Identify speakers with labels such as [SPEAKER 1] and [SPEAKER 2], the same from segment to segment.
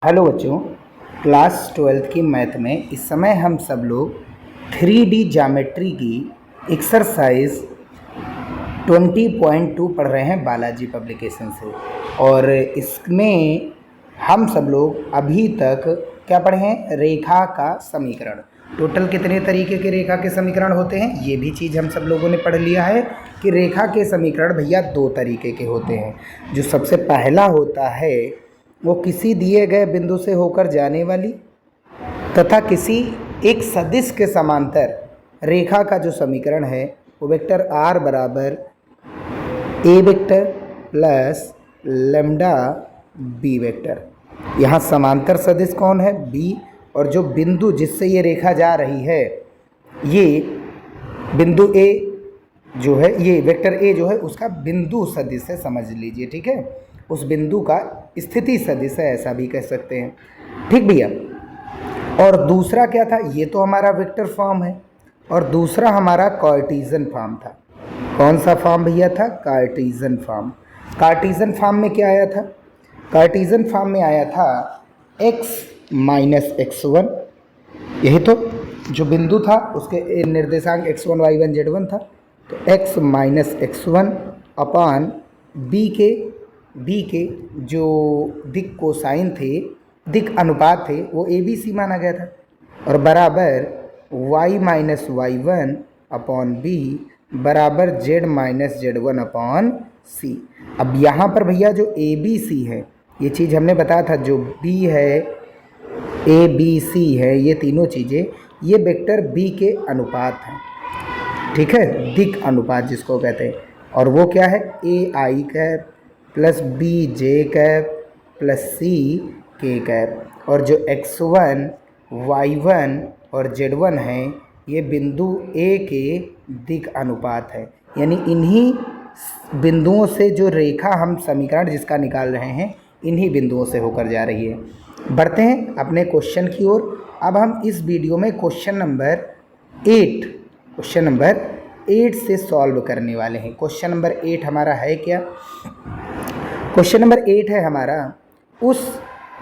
[SPEAKER 1] Hello बच्चों, class 12th की math में इस समय हम सब लोग 3D ज्योमेट्री की एक्सरसाइज 20.2 पढ़ रहे हैं बालाजी पब्लिकेशन से। और इसमें हम सब लोग अभी तक क्या पढ़े हैं? रेखा का समीकरण। टोटल कितने तरीके के रेखा के समीकरण होते हैं ये भी चीज़ हम सब लोगों ने पढ़ लिया है कि रेखा के समीकरण भैया दो तरीके के होते हैं। जो सबसे पहला होता है वो किसी दिए गए बिंदु से होकर जाने वाली तथा किसी एक सदिश के समांतर रेखा का जो समीकरण है वो वेक्टर r बराबर a vector plus lambda b vector. यहाँ समांतर सदिश कौन है? b, और जो बिंदु जिससे ये रेखा जा रही है ये बिंदु a जो है, ये वेक्टर a जो है उसका बिंदु सदिश है, समझ लीजिए, ठीक है। उस बिंदु का स्थिति सदिश है, ऐसा भी कह सकते हैं, ठीक भैया। और दूसरा क्या था? ये तो हमारा वेक्टर फॉर्म है और दूसरा हमारा कार्टेशियन फॉर्म था। कौन सा फॉर्म भैया था? Cartesian form. कार्टेशियन फॉर्म में क्या आया था? कार्टेशियन फॉर्म में आया था x माइनस x1, यही तो जो बिंदु था उसके निर्देशांक x1 y1 z1 था, तो x माइनस x1 अपान b के जो दिक कोसाइन थे, दिक अनुपात थे, वो ABC माना गया था, और बराबर y minus y1 upon b बराबर z minus z1 upon c। अब यहाँ पर भैया जो ABC है, ये चीज़ हमने बताया था, जो b है, ABC है, ये तीनों चीज़ें ये वेक्टर b के अनुपात हैं, ठीक है, दिक अनुपात जिसको कहते हैं। और वो क्या है? AI cap plus BJ cap plus CK cap. और जो x1 y1 और z1 हैं ये बिंदु A के दिक अनुपात है, यानी इन्हीं बिंदुओं से जो रेखा हम समीकरण जिसका निकाल रहे हैं इन्हीं बिंदुओं से होकर जा रही है। बढ़ते हैं अपने क्वेश्चन की ओर। अब हम इस वीडियो में क्वेश्चन नंबर 8 से सॉल्व करने वाले हैं। क्वेश्चन नंबर 8 हमारा है क्या? क्वेश्चन नंबर 8 है हमारा, उस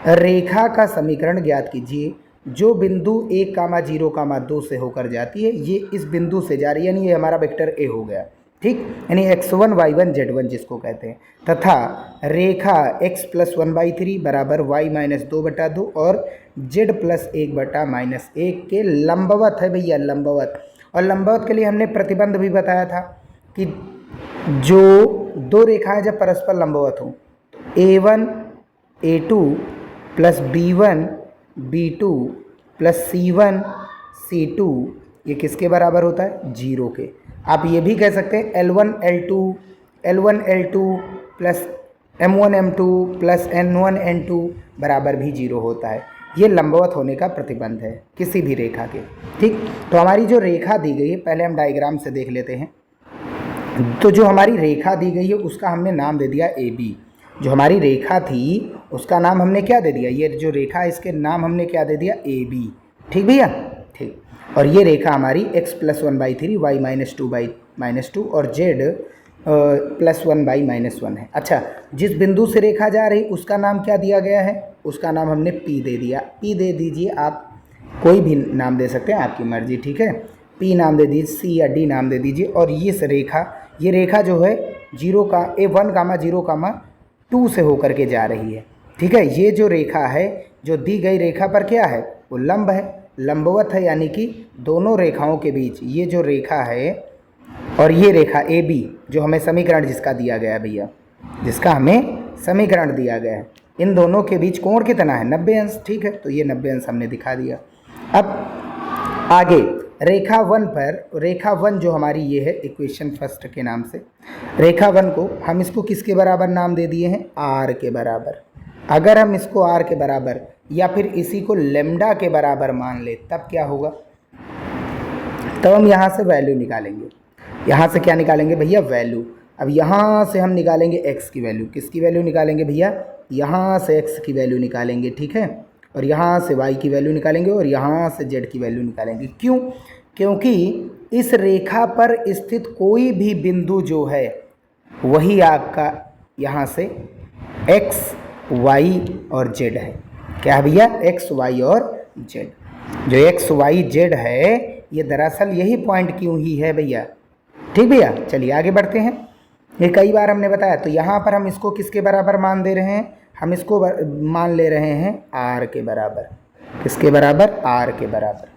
[SPEAKER 1] रेखा का समीकरण ज्ञात कीजिए जो बिंदु 1,0,2 से होकर जाती है। ये इस बिंदु से जा रही है, यानी ये हमारा वेक्टर A हो गया, ठीक, यानी x1 y1 z1 जिसको कहते हैं, तथा रेखा x प्लस 1/3 बराबर y माइनस 2/2 और z प्लस 1/-1 के लंबवत है भैया, लंबवत। और लंबवत के लिए हमने प्रतिबंध भी बताया था कि जो दो रेखाएं जब परस्पर लंबवत हों, A1 A2 plus B1 B2 plus C1 C2 ये किसके बराबर होता है? 0 के। आप ये भी कह सकते हैं L1 L2 plus M1 M2 plus N1 N2 बराबर भी 0 होता है। ये लंबवत होने का प्रतिबंध है किसी भी रेखा के, ठीक। तो हमारी जो रेखा दी गई है, पहले हम डायग्राम से देख लेते हैं। तो जो हमारी रेखा दी गई है उसका हमने नाम दे दिया AB। जो हमारी रेखा थी उसका नाम हमने क्या दे दिया? ये जो रेखा है इसके नाम हमने क्या दे दिया? AB, ठीक भैया, ठीक। और ये रेखा हमारी x प्लस 1/3 y माइनस 2 और z प्लस 1/-1 है। अच्छा, जिस बिंदु से रेखा जा रही उसका नाम क्या दिया गया है? उसका नाम हमने P दे दिया। P दे दीजिए, आप कोई भी नाम दे सकते हैं, आपकी मर्जी, ठीक है। P नाम दे दीजिए, C या D नाम दे दीजिए। और ये रेखा जो है 1,0,2 से होकर के जा रही है, ठीक है। ये जो रेखा है, जो दी गई रेखा पर क्या है? वो लंब है, लंबवत है, यानी कि दोनों रेखाओं के बीच ये जो रेखा है और ये रेखा AB जो हमें समीकरण जिसका दिया गया है भैया, जिसका हमें समीकरण दिया गया है, इन दोनों के बीच कोण कितना है? 90 अंश, ठीक है। तो ये 90 अंश हमने दिखा दिया। अब आगे रेखा 1 जो हमारी ये है इक्वेशन फर्स्ट के नाम से, रेखा 1 को हम इसको किसके बराबर नाम दे दिए हैं? R के बराबर। अगर हम इसको R के बराबर या फिर इसी को लेम्डा के बराबर मान ले तब क्या होगा? तब हम यहाँ से वैल्यू निकालेंगे। यहाँ से क्या निकालेंगे भैया? वैल्यू। अब यहाँ से हम निकालेंगे x की वैल्यू। किसकी वैल्यू निकालेंगे भैया? यहाँ से x की वैल्यू निकालेंगे, ठीक है। और यहाँ से y की वैल्यू निकालेंगे और यहाँ से z की वैल्यू निकालेंगे। क्यों? क्योंकि इस रेखा पर स्थित कोई भी बिंदु जो है वही आपका यहाँ से x y और z है। क्या है भैया, एक्स वाई और जेड। जो एक्स वाई जेड है ये दरअसल यही पॉइंट क्यों ही है भैया। ठीक भैया, चलिए आगे बढ़ते हैं। ये कई बार हमने बताया, तो यहाँ पर हम इसको किसके बराबर मान दे रहे हैं, हम इसको मान ले रहे हैं आर के बराबर। किसके बराबर, आर के बराबर।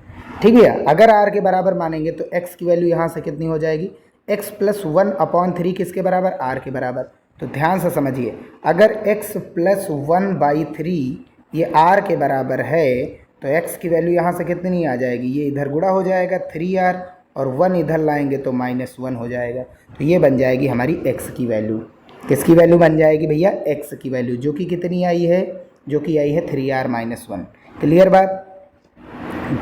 [SPEAKER 1] ठीक भैया, अगर आर के बराबर मानेंगे तो एक्स की वैल्यू यहाँ से कितनी हो जाएगी, एक्स प्लस 1/3 किसके बराबर, आर के बराबर। तो ध्यान से समझिए, अगर x प्लस 1/3 ये r के बराबर है तो x की वैल्यू यहाँ से कितनी आ जाएगी, ये इधर गुणा हो जाएगा 3r और 1 इधर लाएंगे तो -1 हो जाएगा। तो ये बन जाएगी हमारी x की वैल्यू। किसकी वैल्यू बन जाएगी भैया, x की वैल्यू, जो कि कितनी आई है, जो कि आई है 3r - 1। क्लियर बात,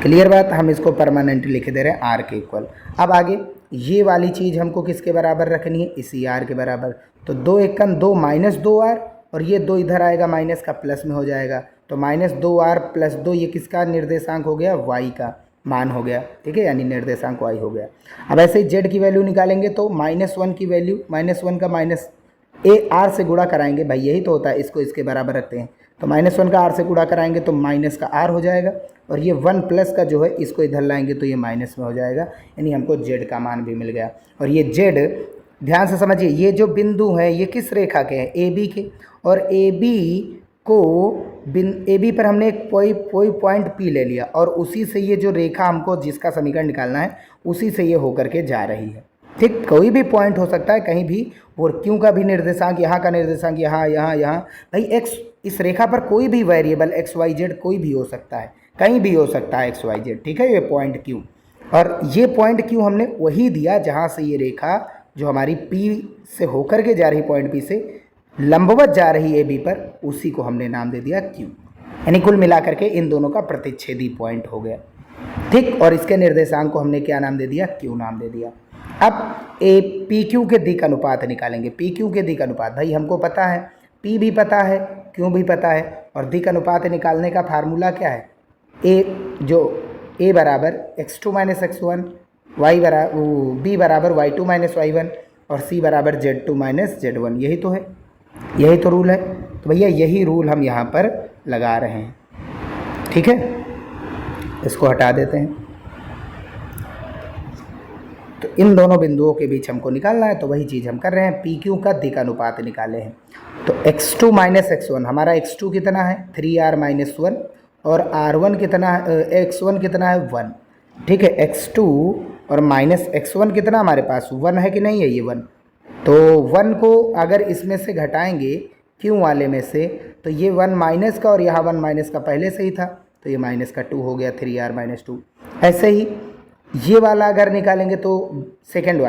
[SPEAKER 1] क्लियर बात। हम इसको परमानेंट लिख दे रहे हैं r के इक्वल। अब आगे ये वाली चीज़ हमको किसके बराबर रखनी है, इसी r के बराबर। तो 2 × 2 -2r और ये 2 इधर आएगा माइनस का प्लस में हो जाएगा। तो -2r + 2 ये किसका निर्देशांक हो गया, y का मान हो गया। ठीक है, यानी निर्देशांक y हो गया। अब ऐसे ही z की वैल्यू निकालेंगे तो -1 की वैल्यू, -1 का माइनस r से गुणा कराएंगे, भाई यही तो होता है, इसको इसके बराबर रखते हैं। तो -1 का r से गुणा कराएंगे तो माइनस का r हो जाएगा और ये 1 प्लस का जो है इसको इधर लाएंगे तो ये माइनस में हो जाएगा, यानी हमको z का मान भी मिल गया। और ये z, ध्यान से समझिए, ये जो बिंदु हैं ये किस रेखा के हैं, AB के। और AB पर हमने एक कोई पॉइंट P ले लिया और उसी से ये जो रेखा हमको जिसका समीकरण निकालना है उसी से ये होकर के जा रही है। ठीक, कोई भी पॉइंट हो सकता है कहीं भी, और क्यों का भी निर्देशांक, यहाँ का निर्देशांक यहाँ यहाँ यहाँ, भाई x, इस रेखा पर कोई भी वेरिएबल x y z कोई भी हो सकता है, कहीं भी हो सकता है x y z। ठीक है, ये पॉइंट क्यों, और ये पॉइंट क्यों हमने वही दिया जहाँ से ये रेखा जो हमारी P से होकर के जा रही, पॉइंट P से लंबवत जा रही है AB पर, उसी को हमने नाम दे दिया Q। यानी कुल मिलाकर के इन दोनों का प्रतिच्छेदी पॉइंट हो गया। ठीक, और इसके निर्देशांक को हमने क्या नाम दे दिया, Q नाम दे दिया। अब PQ के दिक् अनुपात निकालेंगे। PQ के दिक् अनुपात, भाई हमको पता है, P भी पता है, Q भी पता है, और दिक् अनुपात निकालने का फार्मूला क्या है, A बराबर x2 - x1, B बराबर y2 - y1 और C बराबर z2 - z1। यही तो है, यही तो रूल है। तो भैया यही रूल हम यहाँ पर लगा रहे हैं। ठीक है, इसको हटा देते हैं। तो इन दोनों बिंदुओं के बीच हमको निकालना है, तो वही चीज़ हम कर रहे हैं, PQ का दिक् अनुपात निकाले हैं। तो x2 - x1, हमारा x2 कितना है 3r - 1 और r1 कितना है, x1 कितना है 1। ठीक है, x2 और -x1 कितना हमारे पास 1 है कि नहीं है, ये 1। तो 1 को अगर इसमें से घटाएंगे Q वाले में से, तो ये 1 माइनस का और यहाँ 1 माइनस का पहले से ही था, तो ये -2 हो गया 3r - 2। ऐसे ही ये वाला अगर निकालेंगे तो सेकंड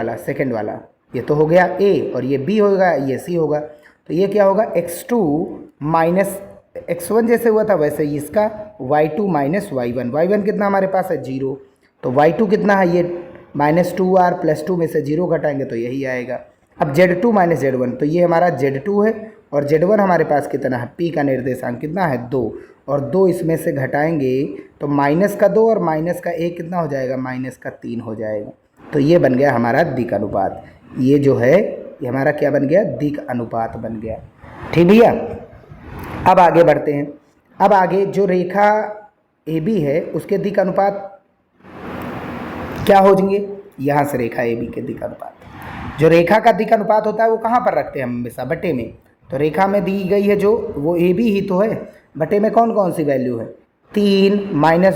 [SPEAKER 1] वाला ये तो हो गया A और ये B होगा, ये C होगा। तो ये क्या होगा, x2 - x1 जैसे हुआ था वैसे ही इसका y2 - y1। y1 कितना हमारे पास है 0, तो y2 कितना है, ये -2r + 2 में से 0 घटाएंगे तो यही आएगा। अब z2 - z1, तो ये हमारा z2 है और z1 हमारे पास कितना है, P का निर्देशांक कितना है 2, और 2 इसमें से घटाएंगे तो -2 और -1 कितना हो जाएगा, -3 हो जाएगा। तो ये बन गया हमारा दिक् अनुपात। ये जो है ये हमारा क्या बन गया, दिक् अनुपात बन गया। ठीक भैया, अब आगे बढ़ते हैं। अब आगे जो रेखा AB है उसके दिक् अनुपात क्या हो जाएंगे, यहाँ से रेखा AB के दिक् अनुपात, जो रेखा का दिक् अनुपात होता है वो कहाँ पर रखते हैं हम हमेशा, बटे में। तो रेखा में दी गई है जो, वो AB ही तो है, बटे में कौन कौन सी वैल्यू है, 3 -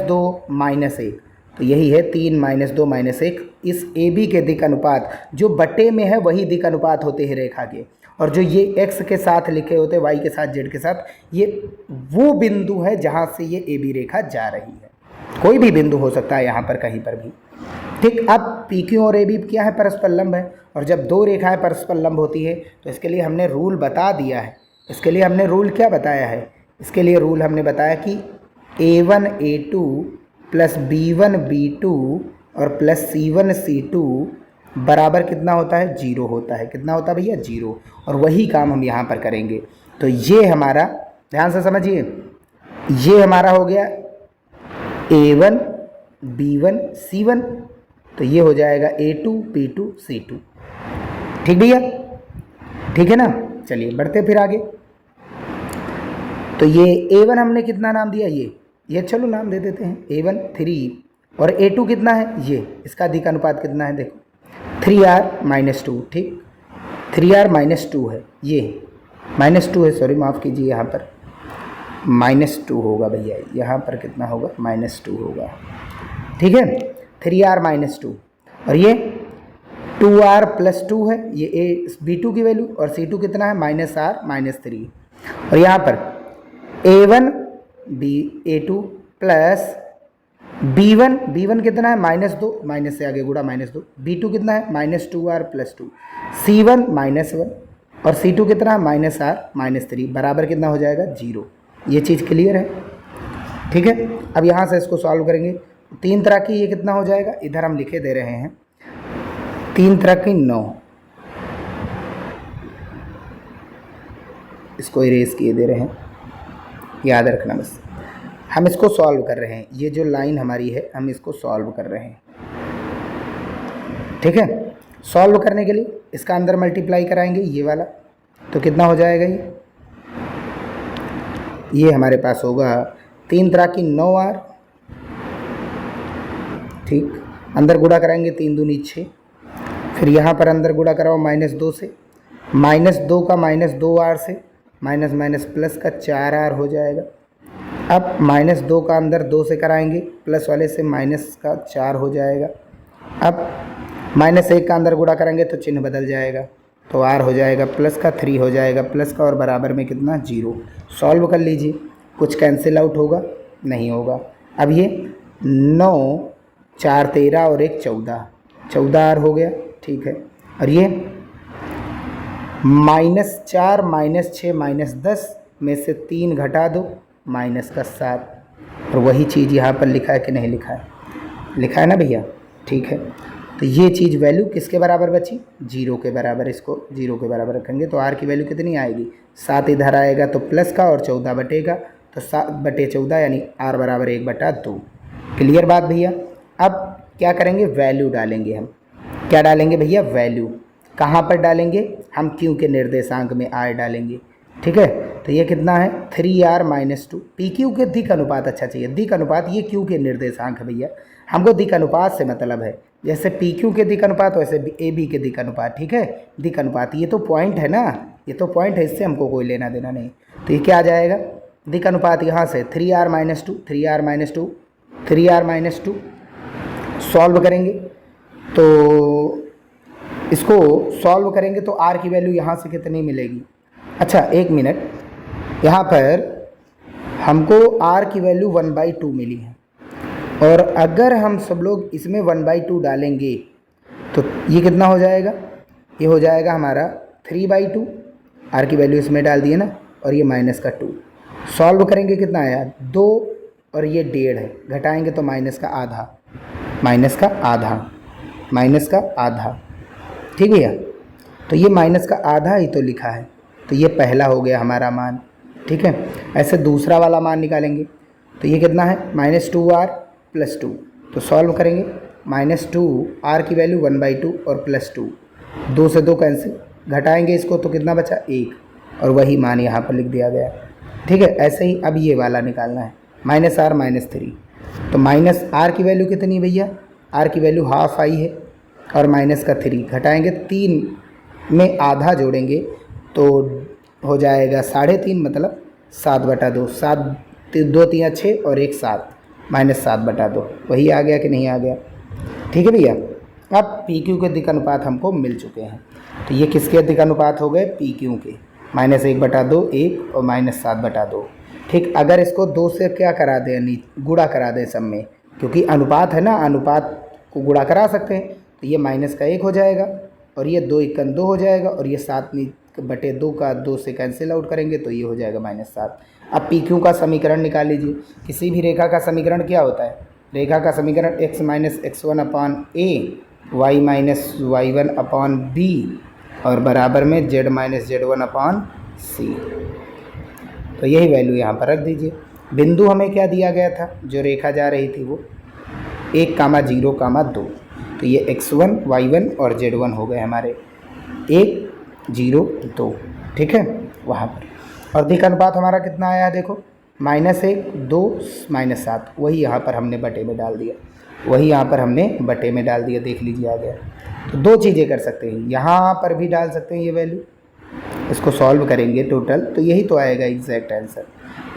[SPEAKER 1] 2 -1। तो यही है 3 - 2 -1। इस AB के दिक् अनुपात जो बटे में है वही दिक् अनुपात होते हैं रेखा के, और जो ये x के साथ लिखे होते हैं, y के साथ, z के साथ, ये वो बिंदु है जहाँ से ये AB रेखा जा रही है। कोई भी बिंदु हो सकता है यहाँ पर कहीं पर भी। ठीक, अब PQ और AB क्या है, परस्पर लंब है, और जब दो रेखाएं परस्पर लंब होती है तो इसके लिए हमने रूल बता दिया है। इसके लिए हमने रूल क्या बताया है, इसके लिए रूल हमने बताया कि A1 A2 + B1 B2 और +C1 C2 बराबर कितना होता है, 0 होता है। कितना होता है भैया, 0। और वही काम हम यहाँ पर करेंगे। तो ये हमारा, ध्यान से समझिए, ये हमारा हो गया A1 B1 C1, तो ये हो जाएगा A2 B2 C2। ठीक भैया, ठीक है ना। चलिए बढ़ते फिर आगे। तो ये A1 हमने कितना नाम दिया, ये चलो नाम दे देते हैं A1 3 और A2 कितना है, ये इसका अधिक अनुपात कितना है, देखो 3R-2, ठीक 3R-2 है, ये -2 है, सॉरी माफ़ कीजिए, यहाँ पर -2 होगा भैया, यहाँ पर कितना होगा, -2 होगा, ठीक है 3R-2 और ये 2R+2 है, ये B2 की वैल्यू और C2 कितना है -R-3 और यहाँ पर A1 A2 प्लस B1 कितना है -2, माइनस से आगे गुणा -2, B2 कितना है -2R+2, C1 -1 और C2 कितना है -R-3 बराबर कितना हो जाएगा 0। ये चीज़ क्लियर है, ठीक है। अब यहाँ से इसको सॉल्व करेंगे, 3 तरह की ये कितना हो जाएगा, इधर हम लिखे दे रहे हैं 3 तरह की 9, इसको इरेज किए दे रहे हैं, याद रखना बस। हम इसको सॉल्व कर रहे हैं, ये जो लाइन हमारी है हम इसको सॉल्व कर रहे हैं, ठीक है। सॉल्व करने के लिए इसका अंदर मल्टीप्लाई कराएंगे ये वाला, तो कितना हो जाएगा, ये हमारे पास होगा 3 तरह की 9R, ठीक, अंदर गुणा कराएंगे 3 दूनी 6, फिर यहाँ पर अंदर गुणा कराओ -2 से, -2 का -2R से माइनस माइनस प्लस का 4R हो जाएगा। अब -2 का अंदर 2 से कराएंगे, प्लस वाले से माइनस का 4 हो जाएगा। अब -1 का अंदर गुणा करेंगे तो चिन्ह बदल जाएगा, तो R हो जाएगा प्लस का 3 हो जाएगा, प्लस का और बराबर में कितना 0। सॉल्व कर लीजिए, कुछ कैंसिल आउट होगा नहीं होगा। अब ये 9 4 13 और 1 14, 14R हो गया, ठीक है। और ये -4 -6 -10 में से 3 घटा दो, -7। और वही चीज़ यहाँ पर लिखा है कि नहीं लिखा है, लिखा है ना भैया, ठीक है। तो ये चीज़ वैल्यू किसके बराबर बची, 0 के बराबर। इसको 0 के बराबर रखेंगे तो R की वैल्यू कितनी आएगी, 7 इधर आएगा तो प्लस का और 14 बटेगा, तो 7/14 यानी R बराबर 1/2। क्लियर बात भैया। अब क्या करेंगे, वैल्यू डालेंगे हम। क्या डालेंगे भैया, वैल्यू। कहाँ पर डालेंगे हम, Q के निर्देशांक में R डालेंगे, ठीक है। तो ये कितना है 3R - 2। PQ के दिक अनुपात अच्छा चाहिए, दिक अनुपात, ये Q के निर्देशांक है भैया, हमको दिक अनुपात से मतलब है। जैसे PQ के दिक अनुपात वैसे AB के दिक अनुपात, ठीक है। दिक अनुपात ये तो पॉइंट है ना, ये तो पॉइंट है, इससे हमको कोई लेना देना नहीं। तो ये क्या आ जाएगा, दिक अनुपात यहाँ से 3R - 2, 3R - 2, 3R - 2। सॉल्व करेंगे तो इसको सॉल्व करेंगे तो R की वैल्यू यहाँ से कितनी मिलेगी। अच्छा 1 मिनट, यहाँ पर हमको R की वैल्यू 1/2 मिली है, और अगर हम सब लोग इसमें 1/2 डालेंगे तो ये कितना हो जाएगा, ये हो जाएगा हमारा 3/2। R की वैल्यू इसमें डाल दिए ना, और ये -2। सॉल्व करेंगे कितना आया 2, और ये 1.5 है, घटाएंगे तो माइनस का आधा, माइनस का आधा, माइनस का आधा, ठीक है। तो ये माइनस का आधा ही तो लिखा है, तो ये पहला हो गया हमारा मान, ठीक है। ऐसे दूसरा वाला मान निकालेंगे तो ये कितना है -2R + 2। तो सॉल्व करेंगे, -2R की वैल्यू 1/2 और +2, 2 से 2 कैंसिल, घटाएंगे इसको तो कितना बचा 1, और वही मान यहाँ पर लिख दिया गया, ठीक है। ऐसे ही अब ये वाला निकालना है, -R - 3। तो -R की वैल्यू कितनी भैया, R की वैल्यू ½ आई है, और -3 घटाएंगे, 3 में आधा जोड़ेंगे तो हो जाएगा 3.5, मतलब 7/2। 7 2 3 6 और 1 7, -7/2। वही आ गया कि नहीं आ गया, ठीक है भैया। अब PQ के दिक अनुपात हमको मिल चुके हैं, तो ये किसके दिक अनुपात हो गए, PQ के, -1/2 1 और -7/2, ठीक। अगर इसको 2 से क्या करा दें, गुणा करा दें सब में, क्योंकि अनुपात है ना, अनुपात को गुणा करा सकते हैं। तो ये -1 हो जाएगा, और ये 2 × 2 हो जाएगा, और ये 7/2 का 2 से कैंसिल आउट करेंगे तो ये हो जाएगा -7। अब PQ का समीकरण निकाल लीजिए। किसी भी रेखा का समीकरण क्या होता है, रेखा का समीकरण x - x1/a, y - y1/b और बराबर में z - z1/c। तो यही वैल्यू यहाँ पर रख दीजिए। बिंदु हमें क्या दिया गया था, जो रेखा जा रही थी वो 1, 0, 2। तो ये x1 y1 और z1 हो गए हमारे 1 0 2, ठीक है। वहाँ पर और दिक अनुपात हमारा कितना आया है देखो, -1, 2, -7, वही यहाँ पर हमने बटे में डाल दिया, वही यहाँ पर हमने बटे में डाल दिया, देख लीजिए आ गया। तो दो चीज़ें कर सकते हैं, यहाँ पर भी डाल सकते हैं ये वैल्यू, इसको सॉल्व करेंगे टोटल तो यही तो आएगा एग्जैक्ट आंसर।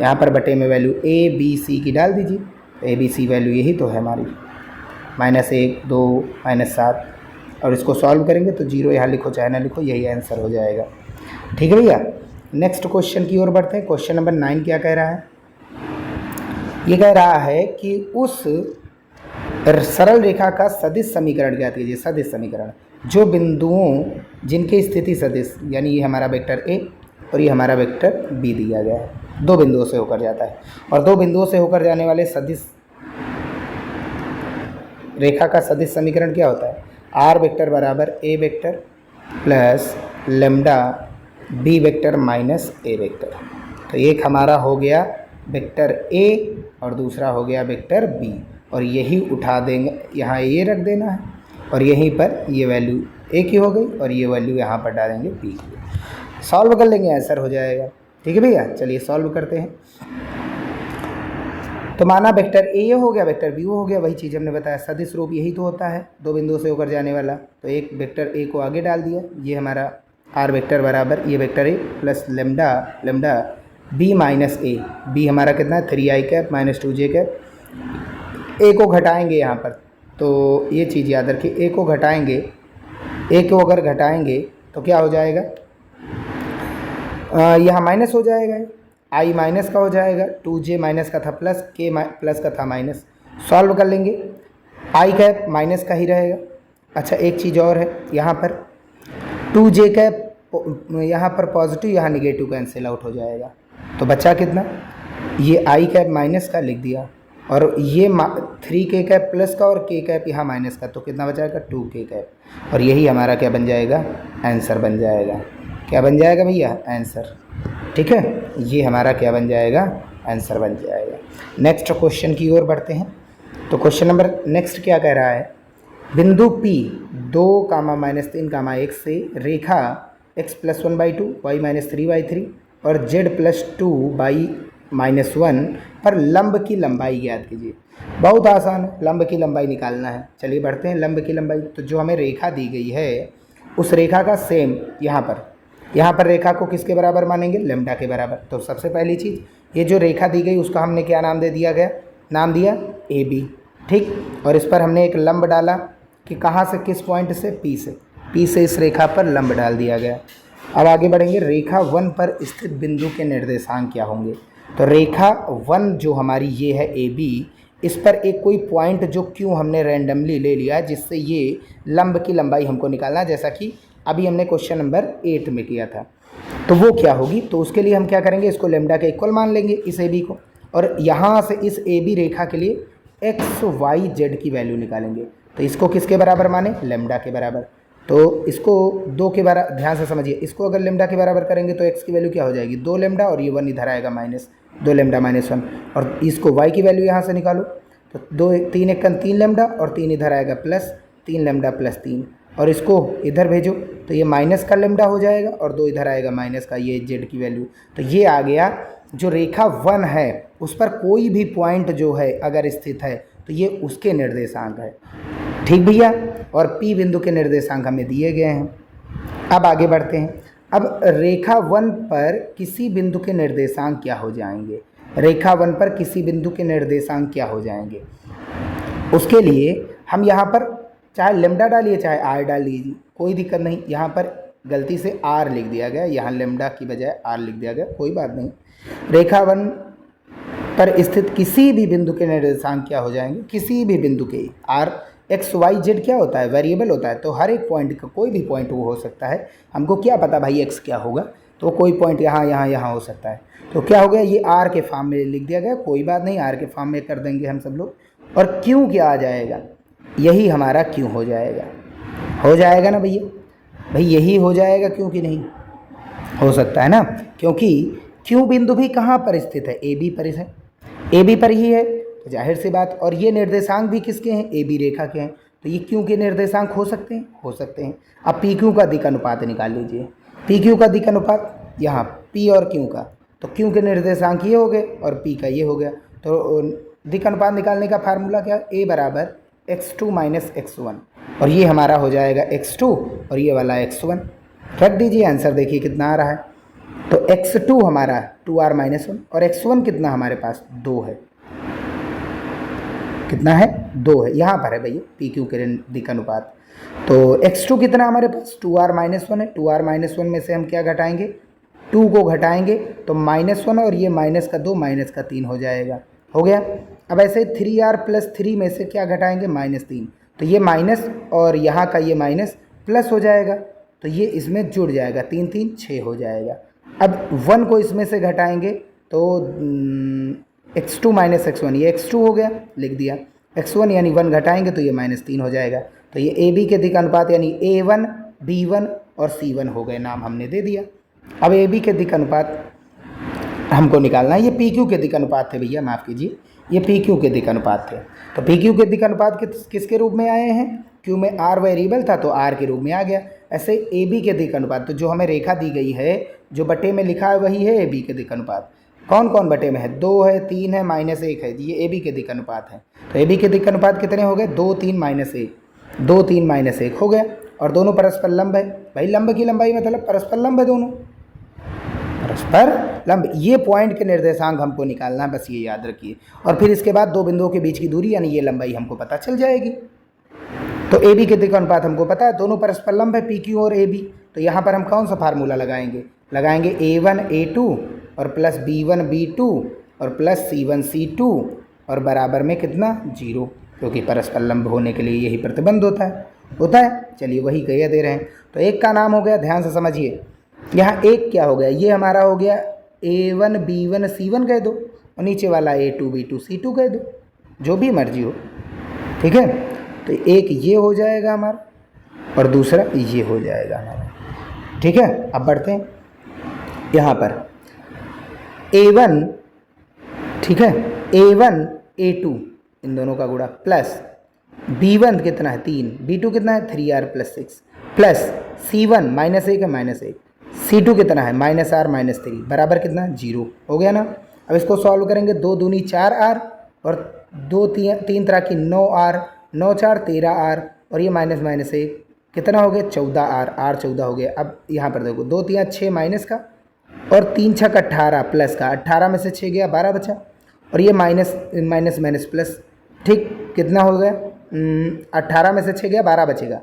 [SPEAKER 1] यहाँ पर बटे में वैल्यू ABC की डाल दीजिए, ABC वैल्यू यही तो है हमारी, -1, 2, -7, और इसको सॉल्व करेंगे तो 0 यहाँ लिखो चाहे ना लिखो यही आंसर हो जाएगा। ठीक है भैया, नेक्स्ट क्वेश्चन की ओर बढ़ते हैं। क्वेश्चन नंबर 9 क्या कह रहा है, ये कह रहा है कि उस सरल रेखा का सदिश समीकरण ज्ञात कीजिए। सदिश समीकरण, जो बिंदुओं जिनकी स्थिति सदिश, यानी ये हमारा वेक्टर A और ये हमारा वेक्टर B दिया गया है, दो बिंदुओं से होकर जाता है, और दो बिंदुओं से होकर जाने वाले सदिश रेखा का सदिश समीकरण क्या होता है, R वेक्टर बराबर A vector plus lambda B vector minus A vector. तो एक हमारा हो गया वेक्टर A और दूसरा हो गया वेक्टर B, और यही उठा देंगे, यहाँ ये रख देना है और यहीं पर ये वैल्यू A की हो गई और ये वैल्यू यहाँ पर डालेंगे B की, सॉल्व कर लेंगे आंसर हो जाएगा। ठीक है भैया, चलिए सॉल्व करते हैं। तो माना वेक्टर A ये हो गया, वेक्टर B वो हो गया, वही चीज़ हमने बताया, सदिश रूप यही तो होता है, दो बिंदुओं से होकर जाने वाला। तो एक वेक्टर A को आगे डाल दिया, ये हमारा R वेक्टर बराबर ये vector A plus lambda B minus A, B हमारा कितना है 3i cap minus 2j cap, A को घटाएंगे यहाँ पर, तो ये चीज़ याद रखिए, A को घटाएंगे, A को अगर घटाएंगे तो क्या हो जाएगा, यहाँ माइनस हो जाएगा, I माइनस का हो जाएगा, 2j माइनस का था प्लस, k प्लस का था माइनस, सॉल्व कर लेंगे, I कैप माइनस का ही रहेगा। अच्छा एक चीज़ और है, यहाँ पर 2j कैप यहाँ पर पॉजिटिव, यहाँ निगेटिव कैंसिल आउट हो जाएगा, तो बचा कितना, ये I कैप माइनस का लिख दिया, और ये 3k कैप प्लस का और k कैप यहाँ माइनस का, तो कितना बचाएगा 2k कैप, और यही हमारा क्या बन जाएगा, आंसर बन जाएगा। क्या बन जाएगा भैया, आंसर। ठीक है, ये हमारा क्या बन जाएगा, आंसर बन जाएगा। नेक्स्ट क्वेश्चन की ओर बढ़ते हैं। तो क्वेश्चन नंबर नेक्स्ट क्या कह रहा है, बिंदु P 2, -3, 1 से रेखा x + 1/2 y - 3/3 और z + 2y - 1 पर लंब की लंबाई ज्ञात कीजिए। बहुत आसान है, लंब की लंबाई निकालना है। चलिए बढ़ते हैं, लंब की लंबाई, तो जो हमें रेखा दी गई है उस रेखा का सेम यहाँ पर रेखा को किसके बराबर मानेंगे, लेम्डा के बराबर। तो सबसे पहली चीज़, ये जो रेखा दी गई उसका हमने क्या नाम दे दिया गया, नाम दिया AB। ठीक, और इस पर हमने एक लंब डाला कि कहाँ से, किस पॉइंट से, P से इस रेखा पर लंब डाल दिया गया। अब आगे बढ़ेंगे, रेखा 1 पर स्थित बिंदु के निर्देशांक क्या होंगे। तो रेखा 1 जो हमारी ये है AB, इस पर एक कोई पॉइंट जो क्यों हमने रैंडमली ले लिया जिससे ये लंब की लंबाई हमको निकालना, जैसा कि अभी हमने क्वेश्चन नंबर 8 में किया था। तो वो क्या होगी, तो उसके लिए हम क्या करेंगे, इसको लेम्डा के इक्वल मान लेंगे इस AB को, और यहाँ से इस AB रेखा के लिए x y z की वैल्यू निकालेंगे। तो इसको किसके बराबर माने, लेम्डा के बराबर। तो इसको 2 के बराबर, ध्यान से समझिए, इसको अगर लेम्डा के बराबर करेंगे तो x की वैल्यू क्या हो जाएगी, 2 लेम्डा, और ये 1 इधर आएगा माइनस, 2 लेम्डा माइनस 1, और इसको y की वैल्यू यहाँ से निकालो, तो 2 3 1 3 लेम्डा और 3 इधर आएगा प्लस 3 लेम्डा प्लस 3, और इसको इधर भेजो तो ये माइनस का लेम्डा हो जाएगा, और 2 इधर आएगा माइनस का, ये z की वैल्यू। तो ये आ गया, जो रेखा 1 है उस पर कोई भी पॉइंट जो है अगर स्थित है तो ये उसके निर्देशांक है। ठीक भैया, और P बिंदु के निर्देशांक हमें दिए गए हैं। अब आगे बढ़ते हैं। अब रेखा 1 पर किसी बिंदु के निर्देशांक क्या हो जाएंगे, रेखा 1 पर किसी बिंदु के निर्देशांक क्या हो जाएंगे, उसके लिए हम यहाँ पर चाहे लेम्डा डालिए चाहे आर डाल लीजिए, कोई दिक्कत नहीं। यहाँ पर गलती से आर लिख दिया गया, यहाँ लेम्डा की बजाय आर लिख दिया गया, कोई बात नहीं। रेखा 1 पर स्थित किसी भी बिंदु के निर्देशांक क्या हो जाएंगे, किसी भी बिंदु के, आर एक्स वाई जेड क्या होता है, वेरिएबल होता है, तो हर एक पॉइंट का कोई भी पॉइंट वो हो सकता है। हमको क्या पता भाई एक्स क्या होगा, तो कोई पॉइंट यहाँ हो सकता है। तो क्या हो गया, ये आर के फॉर्म में लिख दिया गया, कोई बात नहीं, आर के फॉर्म में कर देंगे हम सब लोग। और क्यों क्या आ जाएगा, यही हमारा क्यों हो जाएगा ना भैया, भाई यही हो जाएगा, क्यों कि नहीं हो सकता है ना, क्योंकि क्यों बिंदु भी कहाँ पर स्थित है, ए बी पर है, ए बी पर ही है, तो जाहिर सी बात। और ये निर्देशांक भी किसके हैं, ए बी रेखा के हैं, तो ये क्यों के निर्देशांक हो सकते हैं। अब पी क्यू का दिक अनुपात निकाल लीजिए, पी क्यू का दिक अनुपात, यहाँ पी और क्यू का, तो क्यू के निर्देशांक ये हो गए और पी का ये हो गया। तो दिक् अनुपात निकालने का फार्मूला क्या, ए बराबर x2 माइनस x1, और ये हमारा हो जाएगा x2 और ये वाला x1। रख दीजिए, आंसर देखिए कितना आ रहा है। तो x2 हमारा 2r माइनस 1 और x1 कितना हमारे पास 2 है, कितना है 2 है, यहाँ पर है भैया पी क्यू के दिक् अनुपात। तो x2 कितना हमारे पास 2r माइनस 1 है, 2r माइनस 1 में से हम क्या घटाएंगे, 2 को घटाएंगे तो -1 और ये माइनस का 2 माइनस का 3 हो जाएगा, हो गया। अब ऐसे 3r प्लस 3 में से क्या घटाएंगे, -3, तो ये माइनस और यहाँ का ये माइनस प्लस हो जाएगा, तो ये इसमें जुड़ जाएगा, 3 3 6 हो जाएगा। अब 1 को इसमें से घटाएंगे तो x2 माइनस x1, ये x2 हो गया, लिख दिया, x1 यानी 1 घटाएंगे तो ये -3 हो जाएगा। तो ये AB के दिक् अनुपात यानी A1 B1 और C1 हो गए, नाम हमने दे दिया। अब AB के दिक् अनुपात हमको निकालना है, ये PQ के दिक् अनुपात थे भैया, माफ़ कीजिए, ये PQ के दिक् अनुपात थे। तो PQ के दिक् अनुपात किसके रूप में आए हैं, Q में R वेरिएबल था तो R के रूप में आ गया। ऐसे AB के दिक् अनुपात, तो जो हमें रेखा दी गई है, जो बटे में लिखा है वही है AB के दिक् अनुपात। कौन कौन बटे में है, 2 है, 3 है, -1 है, ये AB के दिक् अनुपात है। तो AB के दिक् अनुपात कितने हो गए, 2 3 -1, 2 3 -1 हो गया, और दोनों परस्पर लंब है। भाई लंब की लंबाई मतलब परस्पर लंब है, दोनों परस्पर लंब। ये पॉइंट के निर्देशांक हमको निकालना है, बस ये याद रखिए। और फिर इसके बाद दो बिंदुओं के बीच की दूरी यानी ये लंबाई हमको पता चल जाएगी। तो AB के दिक् अनुपात हमको पता है, दोनों परस्पर लंब है PQ और AB। तो यहाँ पर हम कौन सा फार्मूला लगाएंगे, A1 A2 और प्लस B1 B2 और प्लस C1 C2 और बराबर में कितना 0, क्योंकि परस्पर लंब होने के लिए यही प्रतिबंध होता है। चलिए वही कह दे रहे हैं। तो एक का नाम हो गया, ध्यान से समझिए, यहाँ एक क्या हो गया, ये हमारा हो गया A1 B1 C1 कह दो, और नीचे वाला A2 B2 C2 कह दो, जो भी मर्जी हो, ठीक है। तो एक ये हो जाएगा हमारा और दूसरा ये हो जाएगा हमारा, ठीक है। अब बढ़ते हैं यहाँ पर A1, ठीक है, A1 A2 इन दोनों का गुणा प्लस B1 कितना है 3, B2 कितना है 3r प्लस 6 प्लस C1 -1 है -1, C2 कितना है -r -3 बराबर कितना 0 हो गया ना। अब इसको सॉल्व करेंगे, 2 दूनी 4r और 2 3 तरह की 9r, 9 4 13r और ये -1 कितना हो गया 14r, r 14 हो गया। अब यहाँ पर देखो 2 3 6 माइनस का और 3 6 18 प्लस का, 18 में से 6 गया 12 बचा, और ये माइनस प्लस, ठीक, कितना हो गया 18 में से 6 गया 12 बचेगा,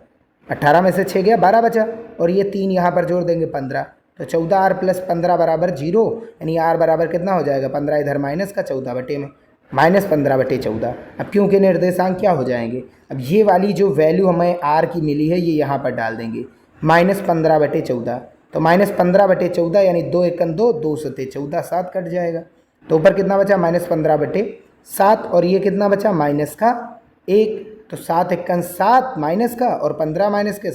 [SPEAKER 1] 18 में से 6 गया 12 बचा, और ये 3 यहाँ पर जोड़ देंगे 15, तो 14r प्लस 15 बराबर 0, यानी r बराबर कितना हो जाएगा 15 इधर माइनस का 14 बटे में -15/14। अब क्यों के निर्देशांक क्या हो जाएंगे, अब ये वाली जो वैल्यू हमें r की मिली है ये यहाँ पर डाल देंगे -15/14, तो -15/14 यानी 2 एकन 2, 2 सते 14, 7 कट जाएगा। तो ऊपर कितना बचा -15/7 और ये कितना बचा -1, तो 7 एकन 7 माइनस का और 15 माइनस के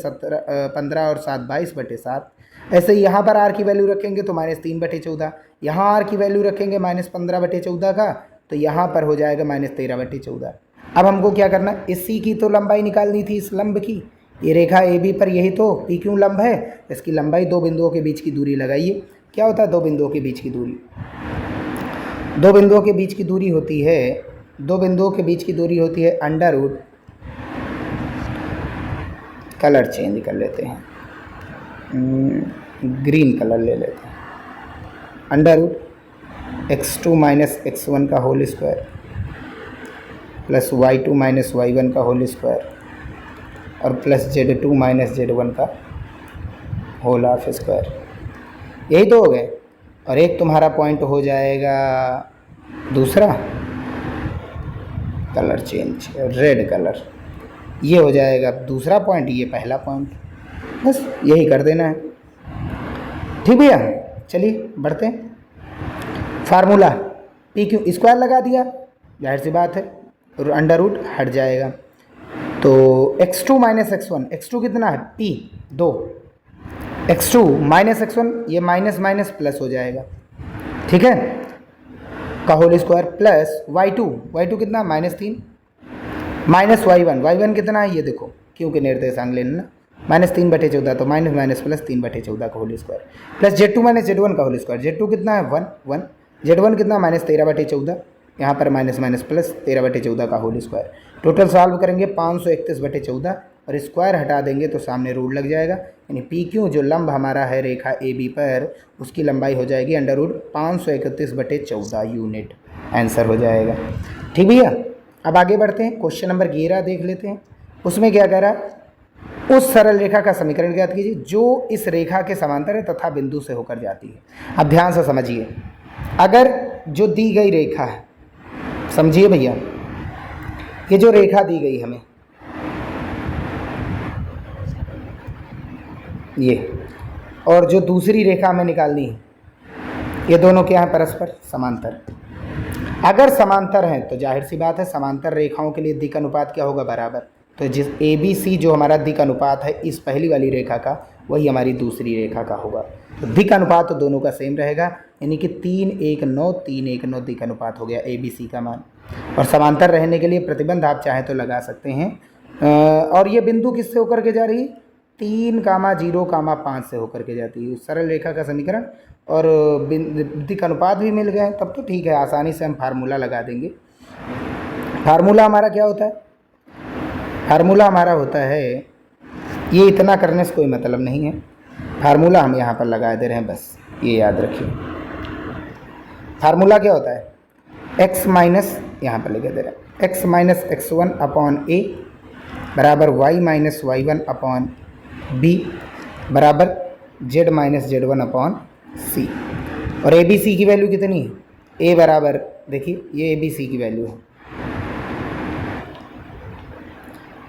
[SPEAKER 1] 15 और 7 22/7। ऐसे ही यहाँ पर r की वैल्यू रखेंगे तो -3/14, यहाँ r की वैल्यू रखेंगे -15/14 का, तो यहाँ पर हो जाएगा -13/14। अब हमको क्या करना है, इसी की तो लंबाई निकालनी थी, इस लंब की, ये रेखा AB पर यही तो PQ लंब है, इसकी लंबाई दो बिंदुओं के बीच की दूरी लगाइए। क्या होता है दो बिंदुओं के बीच की दूरी, दो बिंदुओं के बीच की दूरी होती है, दो बिंदुओं के बीच की दूरी होती है √ कलर चेंज कर लेते हैं, ग्रीन कलर ले लेते हैं, √x2 माइनस x1 का whole square plus y2 minus y1 का होल स्क्वायर और प्लस z2 माइनस z1 का होल हाफ स्क्वायर, यही तो हो गए। और एक तुम्हारा पॉइंट हो जाएगा दूसरा, कलर चेंज, रेड कलर, ये हो जाएगा दूसरा पॉइंट, ये पहला पॉइंट, बस यही कर देना है, ठीक भैया। चलिए बढ़ते हैं, फार्मूला PQ स्क्वायर लगा दिया, जाहिर सी बात है, √ हट जाएगा। तो x2 माइनस x1, x2 कितना है P 2, x2 माइनस x1, ये माइनस माइनस प्लस हो जाएगा, ठीक है, का होल स्क्वायर प्लस y2 कितना -3 माइनस y1 कितना है ये देखो, क्योंकि निर्देशांक लेना -3/14 तो माइनस माइनस प्लस 3/14 का whole square plus Z2 minus Z1 का होल स्क्वायर। Z2 कितना है 1 1, Z1 कितना -13/14, यहाँ पर माइनस माइनस प्लस 13/14 का होल स्क्वायर। टोटल सॉल्व करेंगे 531/14 और स्क्वायर हटा देंगे तो सामने रूट लग जाएगा, यानी PQ जो लंब हमारा है रेखा AB पर उसकी लंबाई हो जाएगी √531/14 यूनिट, आंसर हो जाएगा। ठीक भैया, अब आगे बढ़ते हैं, क्वेश्चन नंबर 11 देख लेते हैं। उसमें क्या कह रहा है, उस सरल रेखा का समीकरण ज्ञात कीजिए जो इस रेखा के समांतर है तथा बिंदु से होकर जाती है। अब ध्यान से समझिए, अगर जो दी गई रेखा है, समझिए भैया, ये जो रेखा दी गई हमें ये, और जो दूसरी रेखा हमें निकालनी है, ये दोनों क्या है, परस्पर समांतर। अगर समांतर हैं तो जाहिर सी बात है समांतर रेखाओं के लिए दिक् अनुपात क्या होगा, बराबर। तो जिस ABC जो हमारा दिक् अनुपात है इस पहली वाली रेखा का, वही हमारी दूसरी रेखा का होगा। तो दिक् अनुपात तो दोनों का सेम रहेगा, यानी कि 3:1:9 3:1:9 दिक् अनुपात हो गया ABC का मान। और समांतर रहने के लिए प्रतिबंध आप चाहें तो लगा सकते हैं। और ये बिंदु किससे होकर के जा रही है, 3,0,5 से होकर के जाती है। सरल रेखा का समीकरण और दिक् अनुपात भी मिल गए, तब तो ठीक है, आसानी से हम फार्मूला लगा देंगे। फार्मूला हमारा क्या होता है, फार्मूला हमारा होता है, ये इतना करने से कोई मतलब नहीं है, फार्मूला हम यहाँ पर लगा दे रहे हैं, बस ये याद रखिए। फार्मूला क्या होता है, x माइनस, यहाँ पर लिखे दे रहे हैं, x माइनस x1/a बराबर y माइनस y1/b बराबर z माइनस z1/c। और ABC की वैल्यू कितनी है, a बराबर, देखिए ये ABC की वैल्यू है,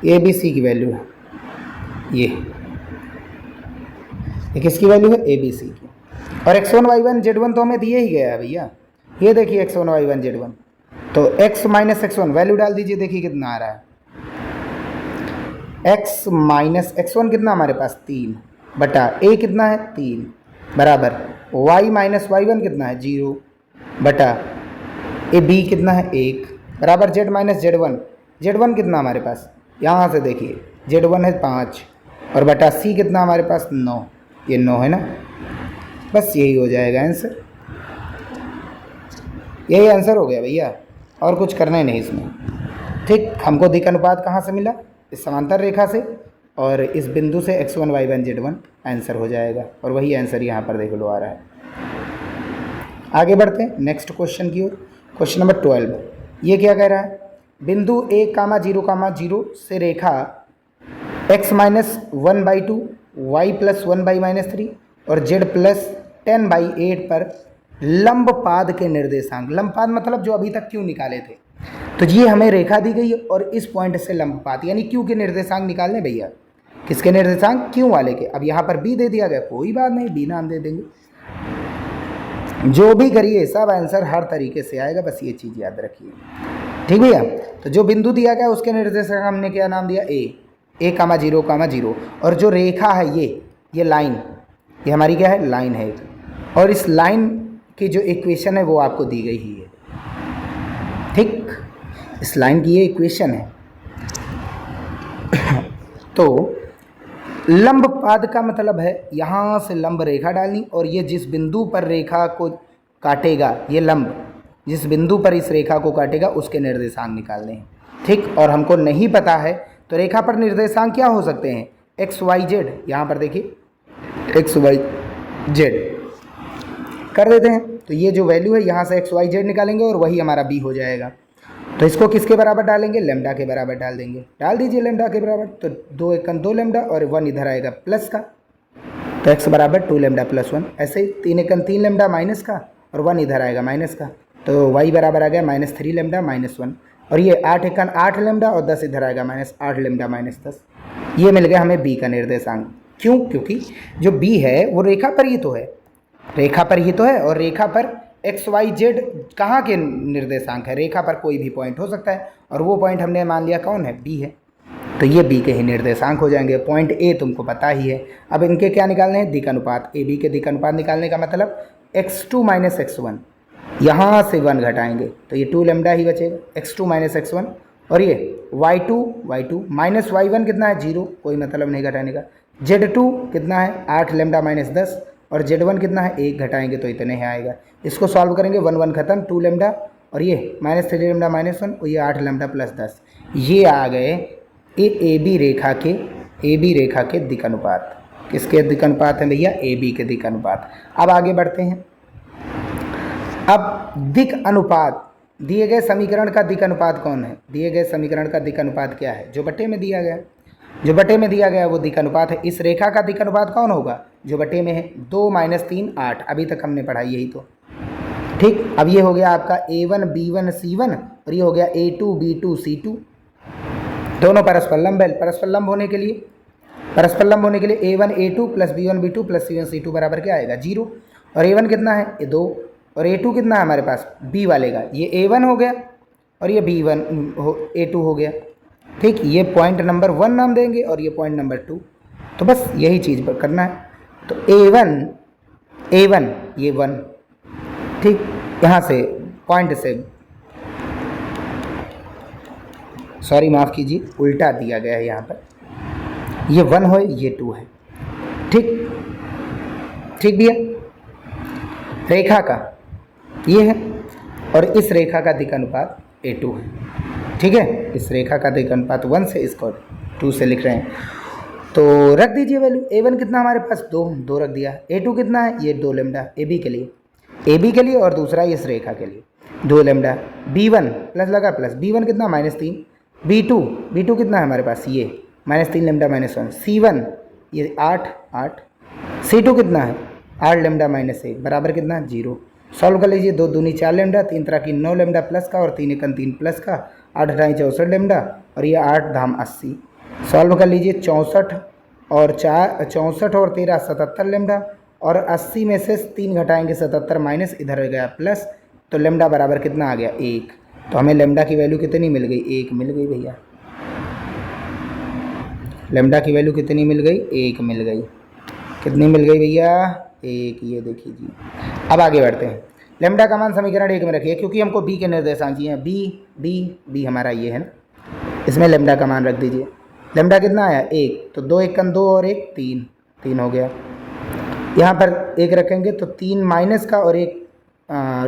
[SPEAKER 1] ABC की वैल्यू है, ये किसकी वैल्यू है, ABC की। और x1 y1 z1 तो हमें दिए ही गया है भैया, ये देखिए x1 y1 z1, तो x माइनस x1 वैल्यू डाल दीजिए, देखिए कितना आ रहा है, x माइनस x1 कितना हमारे पास 3 बटा a कितना है 3 बराबर y माइनस y1 कितना है 0 बटा a b कितना है 1 बराबर z माइनस z1 कितना हमारे पास, यहाँ से देखिए z1 है 5 और बटा c कितना हमारे पास 9, ये 9 है ना, बस यही हो जाएगा आंसर, यही आंसर हो गया भैया, और कुछ करना ही नहीं इसमें। ठीक, हमको दिक् अनुपात कहाँ से मिला, इस समांतर रेखा से, और इस बिंदु से x1 y1 z1 आंसर हो जाएगा, और वही आंसर यहाँ पर देख लो आ रहा है। आगे बढ़ते हैं नेक्स्ट क्वेश्चन की ओर। क्वेश्चन नंबर 12, ये क्या कह रहा है, बिंदु 1,0,0 से रेखा x माइनस 1/2 y प्लस 1/-3 और z प्लस 10/8 पर लंब पाद के निर्देशांक, लंब पाद मतलब जो अभी तक क्यों निकाले थे, तो ये हमें रेखा दी गई और इस पॉइंट से लंब पाद यानी क्यू के निर्देशांक निकालने भैया, किसके निर्देशांक, क्यू वाले के। अब यहाँ पर बी दे दिया गया, कोई बात नहीं, बी नाम दे देंगे, जो भी करिए सब आंसर हर तरीके से आएगा, बस ये चीज़ याद रखिए। ठीक भैया, तो जो बिंदु दिया गया उसके निर्देशांक हमने क्या नाम दिया, a,0,0 और जो रेखा है ये लाइन, ये हमारी क्या है, लाइन है, और इस लाइन की जो इक्वेशन है वो आपको दी गई ही है। ठीक, इस लाइन की ये इक्वेशन है। तो लंब पाद का मतलब है यहाँ से लंब रेखा डालनी, और ये जिस बिंदु पर रेखा को काटेगा, ये लंब जिस बिंदु पर इस रेखा को काटेगा उसके निर्देशांक निकालने हैं। ठीक, और हमको नहीं पता है तो रेखा पर निर्देशांक क्या हो सकते हैं, एक्स वाई जेड, यहाँ पर देखिए एक्स वाई जेड कर देते हैं, तो ये जो वैल्यू है यहाँ से एक्स वाई जेड निकालेंगे और वही हमारा बी हो जाएगा। तो इसको किसके बराबर डालेंगे, लेमडा के बराबर डाल देंगे, डाल दीजिए लेमडा के बराबर, तो 2 × 2 लेमडा और 1 इधर आएगा प्लस का, तो x बराबर 2 लेमडा प्लस 1, ऐसे ही 3 × 3 लेमडा माइनस का और 1 इधर आएगा माइनस का, तो y बराबर आ गया -3 लेमडा -1, और ये 8 × 8 लेमडा और 10 इधर आएगा -8 लेमडा -10, ये मिल गया हमें b का निर्देशांक। क्यों, क्योंकि जो b है वो रेखा पर ही तो है, रेखा पर ही तो है, और रेखा पर एक्स वाई जेड कहाँ के निर्देशांक है, रेखा पर कोई भी पॉइंट हो सकता है, और वो पॉइंट हमने मान लिया कौन है, बी है, तो ये बी के ही निर्देशांक हो जाएंगे। पॉइंट ए तुमको पता ही है। अब इनके क्या निकालने हैं, दिक् अनुपात, ए बी के दिक् अनुपात निकालने का मतलब x2 - x1, यहाँ से 1 घटाएंगे तो ये 2 लेमडा ही बचेगा, x2 - x1 और ये y2 माइनस y1 कितना है 0, कोई मतलब नहीं घटाने का। z2 कितना है 8 लेमडा माइनस 10 और z1 कितना है 1, घटाएंगे तो इतने ही आएगा। इसको सॉल्व करेंगे 1 1 खत्म, 2 लेमडा और ये माइनस 3 लेमडा माइनस 1 और ये 8 लेमडा प्लस 10। ये आ गए ए बी रेखा के दिक् अनुपात। किसके दिक् अनुपात है भैया? ए बी के दिक् अनुपात। अब आगे बढ़ते हैं। अब दिक् अनुपात, दिए गए समीकरण का दिक् अनुपात कौन है? दिए गए समीकरण का दिक् अनुपात क्या है? जो बटे में दिया गया, जो बटे में दिया गया वो दिक् अनुपात है। इस रेखा का दिक् अनुपात कौन होगा? जो बटे में है। 2 माइनस 3 8, अभी तक हमने पढ़ा यही तो, ठीक। अब ये हो गया आपका a1 b1 c1 और ये हो गया a2 b2 c2, दोनों परस्पर लंब है। परस्पर लंब होने के लिए a1 a2 plus b1 b2 plus c1 c2 बराबर क्या आएगा? 0। और a1 कितना है? ये 2 और a2 कितना है हमारे पास? b वाले का, ये a1 हो गया और ये b1 a2 हो गया, ठीक। ये पॉइंट नंबर 1 नाम देंगे और ये पॉइंट नंबर 2। तो बस यही चीज़ पर करना है। तो a1 ये 1, ठीक। यहाँ से पॉइंट से, सॉरी माफ़ कीजिए, उल्टा दिया गया है यहाँ पर। ये 1 है, ये 2 है, ठीक भैया। रेखा का ये है और इस रेखा का दिक् अनुपात a2 है, ठीक है। इस रेखा का दिक् अनुपात 1 से, इसको 2 से लिख रहे हैं। तो रख दीजिए वैल्यू। a1 कितना हमारे पास? 2 रख दिया। a2 कितना है? ये 2 लेमडा ए बी के लिए और दूसरा इस रेखा के लिए 2 लेमडा। b1 प्लस लगा प्लस, b1 कितना? माइनस 3। b2 कितना है हमारे पास? ये माइनस 3 लेमडा माइनस 1। c1 ये 8। c2 कितना है? 8 लेमडा माइनस 1 बराबर कितना? 0। सॉल्व कर लीजिए। 2 दूनी 4 लेमडा, 3 तरह की 9 लेमडा प्लस का और 3 एकन 3 प्लस का, 8 अठाई 64 लेमडा और ये 8 धाम 80। सॉल्व कर लीजिए। 64 और 13 77 लेमडा और 80 में से 3 घटाएंगे 77 माइनस, इधर हो गया प्लस, तो लेमडा बराबर कितना आ गया? 1। तो हमें लेमडा की वैल्यू कितनी मिल गई? 1 मिल गई भैया। लेमडा की वैल्यू कितनी मिल गई? 1 मिल गई। कितनी मिल गई भैया? 1। ये देखिए जी। अब आगे बढ़ते हैं। लेमडा का मान समीकरण 1 में रखिए, क्योंकि हमको बी के निर्देशांक चाहिए। बी हमारा ये है ना, इसमें लेमडा का मान रख दीजिए। लेमडा कितना आया? 1। तो 2 एकन 2 और 1 3 हो गया। यहाँ पर 1 रखेंगे तो 3 माइनस का और 1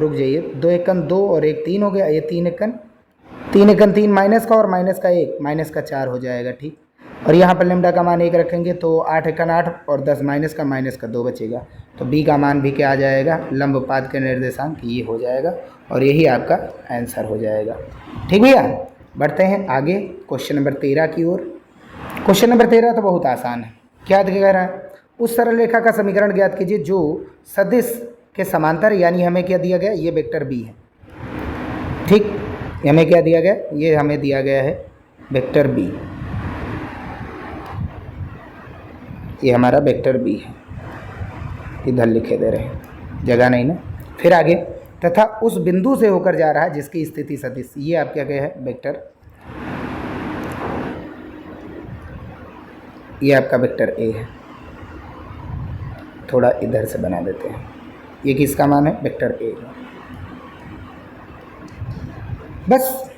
[SPEAKER 1] रुक जाइए, 2 एकन 2 और 1 3 हो गया। ये 3 एकन 3 माइनस का और माइनस का 1 माइनस का 4 हो जाएगा, ठीक। और यहाँ पर लेमडा का मान 1 रखेंगे तो 8 एकन 8 और 10 माइनस का 2 बचेगा। तो बी का मान भी क्या आ जाएगा? लंबपात के निर्देशांक ये हो जाएगा और यही आपका आंसर हो जाएगा, ठीक भैया। बढ़ते हैं आगे क्वेश्चन नंबर 13 की ओर। क्वेश्चन नंबर 13 तो बहुत आसान है। क्या कह रहा है? उस सरल रेखा का समीकरण ज्ञात कीजिए जो सदिश के समांतर, यानी हमें क्या दिया गया? ये वेक्टर बी है, ठीक। हमें क्या दिया गया? ये हमें दिया गया है वेक्टर बी। ये हमारा वेक्टर बी है, इधर लिखे दे रहे हैं, जगह नहीं ना। फिर आगे, तथा उस बिंदु से होकर जा रहा है जिसकी स्थिति सदिश, ये आप क्या कहे है? वेक्टर, ये आपका वेक्टर ए है। थोड़ा इधर से बना देते हैं। ये किसका मान है? Vector A. बस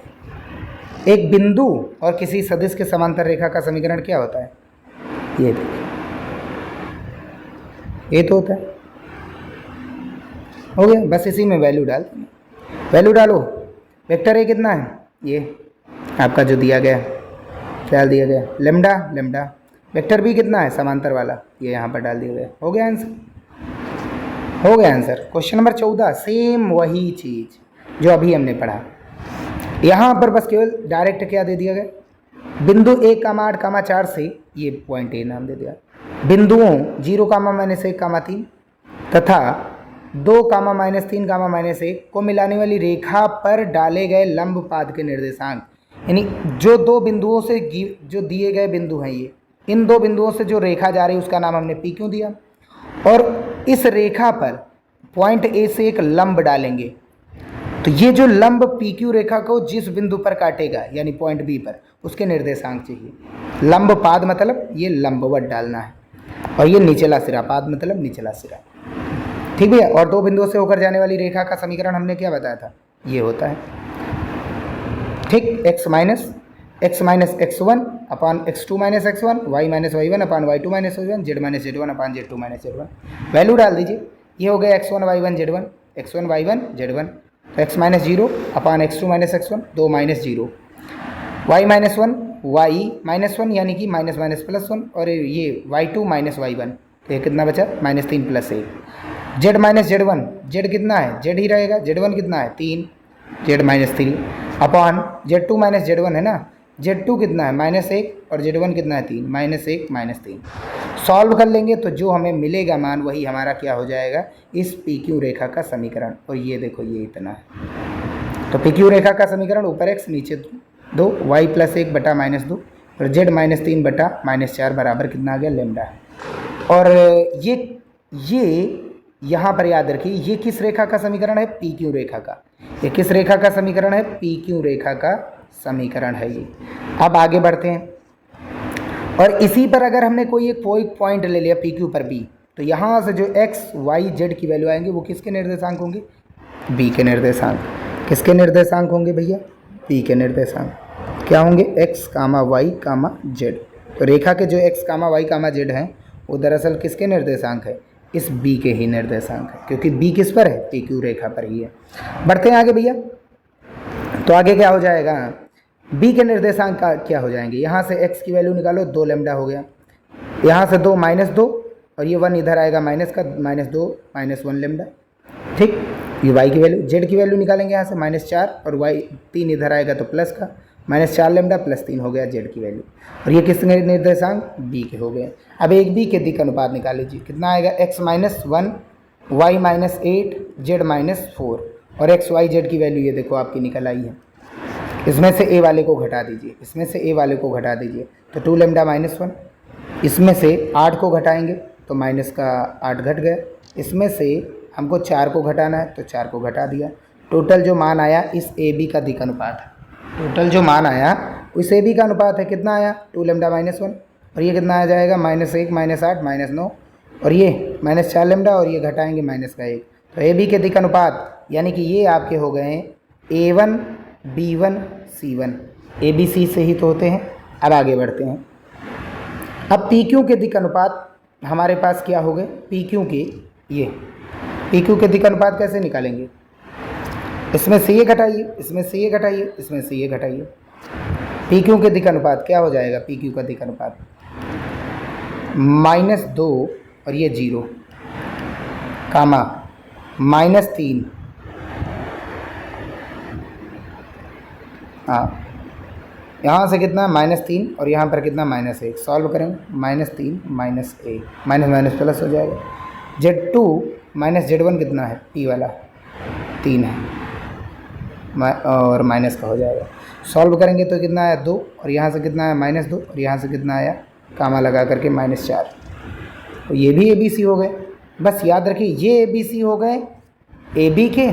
[SPEAKER 1] एक बिंदु और किसी सदिश के समांतर रेखा का समीकरण क्या होता है? ये देखिए, ये तो होता है। हो गया, बस इसी में वैल्यू डालो। वेक्टर ए कितना है? ये आपका जो दिया गया, क्या दिया गया? लेमडा। वेक्टर बी कितना है? समांतर वाला, ये यहाँ पर डाल दिया गया। हो गया आंसर। क्वेश्चन नंबर 14, सेम वही चीज़ जो अभी हमने पढ़ा। यहाँ पर बस केवल डायरेक्ट क्या दे दिया गया? बिंदु 1,8,4 से ये पॉइंट ए नाम दे दिया। बिंदुओं 0,-1,3 तथा 2,-3,-1 को मिलाने वाली रेखा पर डाले गए लंबपाद के निर्देशांक, यानी जो 2 बिंदुओं से जो दिए गए बिंदु हैं, ये इन 2 बिंदुओं से जो रेखा जा रही है उसका नाम हमने पी क्यों दिया। और इस रेखा पर पॉइंट ए से एक लंब डालेंगे, तो ये जो लंब पी क्यू रेखा को जिस बिंदु पर काटेगा, यानी पॉइंट बी पर, उसके निर्देशांक चाहिए। लंबपाद मतलब ये लंबवत डालना है, और ये निचला सिरा, पाद मतलब निचला सिरा, ठीक भैया। और 2 बिंदुओं से होकर जाने वाली रेखा का समीकरण हमने क्या बताया था? ये होता है, ठीक, x माइनस x1 अपान x2 minus x1, y minus y1 अपान y2 minus y1, z minus z1 अपान z2 माइनस z1। वैल्यू डाल दीजिए, ये हो गया x1 y1 z1, x1 y1 z1, तो x माइनस 0 अपान x2 minus x1, 2 minus 0, y minus 1 y minus 1 यानी कि minus minus plus 1, और ये y2 माइनस y1, तो ये कितना बचा minus 3 plus 1। z minus z1, z कितना है, z ही रहेगा, z1 कितना है 3, z माइनस 3 अपान z2 माइनस z1 है ना, z2 कितना है माइनस 1 और z1 कितना है 3, माइनस 1 माइनस 3। सॉल्व कर लेंगे तो जो हमें मिलेगा मान वही हमारा क्या हो जाएगा, इस पी क्यू रेखा का समीकरण। और ये देखो ये इतना है, तो पी क्यू रेखा का समीकरण ऊपर x नीचे 2, y प्लस 1 बटा माइनस 2 और z माइनस 3 बटा माइनस 4 बराबर कितना आ गया लेमडा। और ये यहाँ पर याद रखिए, ये किस रेखा का समीकरण है, पी क्यू रेखा का। ये किस रेखा का समीकरण है, पी क्यू रेखा का समीकरण है ये। अब आगे बढ़ते हैं, और इसी पर अगर हमने कोई एक पॉइंट ले लिया पी क्यू पर बी, तो यहाँ से जो एक्स वाई जेड की वैल्यू आएंगे वो किसके निर्देशांक होंगे, बी के निर्देशांक। किसके निर्देशांक होंगे भैया, बी के निर्देशांक। क्या होंगे, एक्स कामा वाई कामा जेड। तो रेखा के जो एक्स कामा वाई कामा जेड हैं वो दरअसल किसके निर्देशांक है, इस बी के ही निर्देशांक है, क्योंकि बी किस पर है, पी क्यू रेखा पर ही है। बढ़ते हैं आगे भैया, तो आगे क्या हो जाएगा, बी के निर्देशांक का क्या हो जाएंगे, यहाँ से x की वैल्यू निकालो, 2 लेमडा हो गया, यहाँ से 2 माइनस 2 और ये 1 इधर आएगा माइनस का, माइनस 2 माइनस 1 लेमडा। ठीक, ये y की वैल्यू, z की वैल्यू निकालेंगे यहाँ से माइनस 4 और y 3 इधर आएगा तो प्लस का, माइनस 4 लेमडा प्लस 3 हो गया z की वैल्यू। और ये किसके निर्देशांक, b के हो गए। अब एक b के दिक् अनुपात निकाल लीजिए, कितना आएगा, x minus 1 y minus 8 z minus 4 और x y z की वैल्यू ये देखो आपकी निकल आई है। इसमें से a वाले को घटा दीजिए, इसमें से a वाले को घटा दीजिए, तो 2 लेमडा माइनस 1, इसमें से 8 को घटाएंगे तो माइनस का 8 घट गया, इसमें से हमको 4 को घटाना है तो 4 को घटा दिया। टोटल जो मान आया इस ए बी का दिक् अनुपात है, टोटल जो मान आया उस ए बी का अनुपात है, कितना आया 2 लेमडा माइनस 1 और ये कितना आ जाएगा माइनस 1 माइनस 8 माइनस 9 और ये माइनस 4 लेमडा और ये घटाएंगे माइनस का 1, तो ए बी के दिक् अनुपात यानी कि ये आपके हो गए A1 B1 C1, A B C से ही तो होते हैं। अब आगे बढ़ते हैं, अब पी क्यू के दिक् अनुपात हमारे पास क्या हो गए, पी क्यू के, ये पी क्यू के दिक् अनुपात कैसे निकालेंगे, इसमें से ये घटाइए, इसमें से ये घटाइए, इसमें से ये घटाइए। पी क्यू के दिक् अनुपात क्या हो जाएगा, पी क्यू का दिक् अनुपात -2 और ये 0 कामा -3, हाँ यहाँ से कितना -3 और यहाँ पर कितना -1, सॉल्व करेंगे -3 -1, माइनस माइनस प्लस हो जाएगा। Z2 माइनस Z1 कितना है, P वाला 3 है और माइनस का हो जाएगा। सॉल्व करेंगे तो कितना आया 2 और यहाँ से कितना आया -2 और यहाँ से कितना आया कामा लगा करके -4, तो ये भी ABC हो गए। बस याद रखिए ये ABC हो गए AB के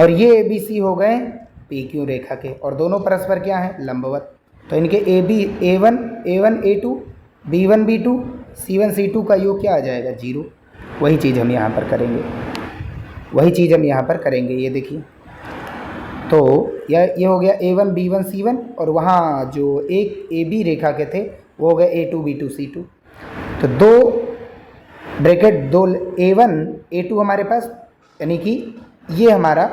[SPEAKER 1] और ये ABC हो गए PQ रेखा के, और दोनों परस्पर क्या हैं, लंबवत। तो इनके A1 A2 B1 B2 C1 C2 का योग क्या आ जाएगा, 0। वही चीज़ हम यहाँ पर करेंगे, वही चीज़ हम यहाँ पर करेंगे। ये देखिए, तो ये हो गया A1 B1 C1 और वहाँ जो एक AB रेखा के थे वो हो गए A2 B2 C2। तो 2 ब्रैकेट 2 A1 A2 हमारे पास, यानी कि ये हमारा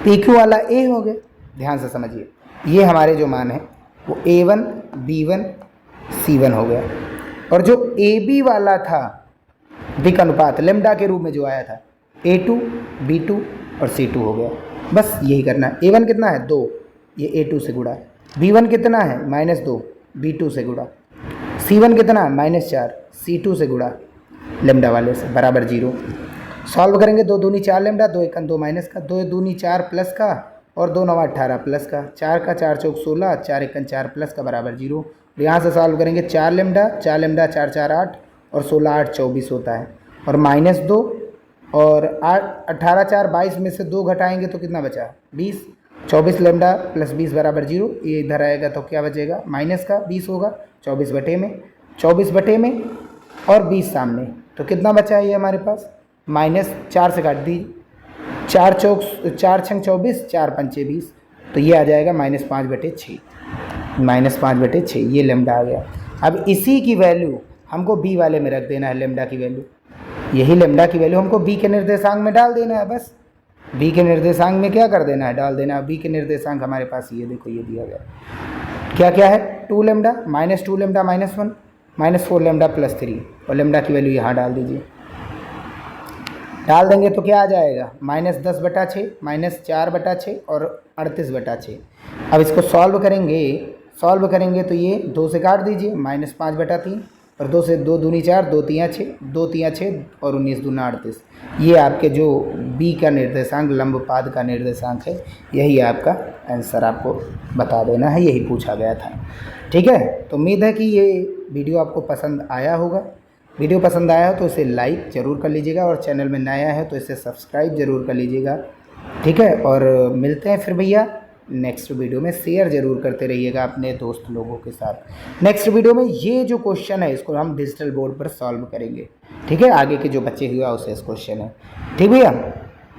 [SPEAKER 1] PQ वाला A हो गया। ध्यान से समझिए, ये हमारे जो मान है वो A1 B1 C1 हो गया, और जो AB वाला था दिक् अनुपात लेमडा के रूप में जो आया था A2 B2 और C2 हो गया। बस यही करना है। A1 कितना है 2, ये A2 से गुड़ा, B1 कितना है -2 B2 से गुड़ा, C1 कितना है -4 C2 से गुड़ा लेमडा वाले से बराबर 0। सॉल्व करेंगे 2 दूनी 4 लेमडा, 2 एकन 2 माइनस का, 2 दूनी 4 प्लस का और 2 नवा 18 प्लस का, 4 का 4 चौक 16, 4 एकन 4 प्लस का बराबर 0। यहाँ से सॉल्व करेंगे 4 लेमडा 4 4 8 और 16 8 24 होता है, और -2 और 18 4 22 में से 2 घटाएंगे तो कितना बचा 20, 24 लेमडा प्लस 20 बराबर 0। ये इधर आएगा तो क्या बचेगा, माइनस का 20 होगा, 24 बटे में और 20 सामने, तो कितना बचा है ये हमारे पास -4 से काट दीजिए, 4 छंग 24 4 पंचे 20, तो ये आ जाएगा -5/6, -5/6 ये लेमडा आ गया। अब इसी की वैल्यू हमको बी वाले में रख देना है, लेमडा की वैल्यू, यही लेमडा की वैल्यू हमको बी के निर्देशांक में डाल देना है। बस बी के निर्देशांक में क्या कर देना है, डाल देना है। बी के निर्देशांक हमारे पास ये देखो, ये दिया गया क्या क्या है, 2 लेमडा, -2 लेमडा -1, -4 लेमडा +3, और लेमडा की वैल्यू यहाँ डाल दीजिए। डाल देंगे तो क्या आ जाएगा, -10/6, -4/6 और 38/6। अब इसको सॉल्व करेंगे तो ये 2 से काट दीजिए, -5/3, और 2 से 2 दूनी 4, 2 तियाँ 6, 2 तियाँ 6 और 19 दूना 38। ये आपके जो बी का निर्देशांक, लंबपाद का निर्देशांक है, यही आपका आंसर आपको बता देना है, यही पूछा गया था। ठीक है, तो उम्मीद है कि ये वीडियो आपको पसंद आया होगा। वीडियो पसंद आया हो तो इसे लाइक ज़रूर कर लीजिएगा, और चैनल में नया है तो इसे सब्सक्राइब ज़रूर कर लीजिएगा। ठीक है, और मिलते हैं फिर भैया नेक्स्ट वीडियो में। शेयर ज़रूर करते रहिएगा अपने दोस्त लोगों के साथ। नेक्स्ट वीडियो में ये जो क्वेश्चन है इसको हम डिजिटल बोर्ड पर सॉल्व करेंगे। ठीक है, आगे के जो बच्चे हुआ उसे इस क्वेश्चन है। ठीक भैया।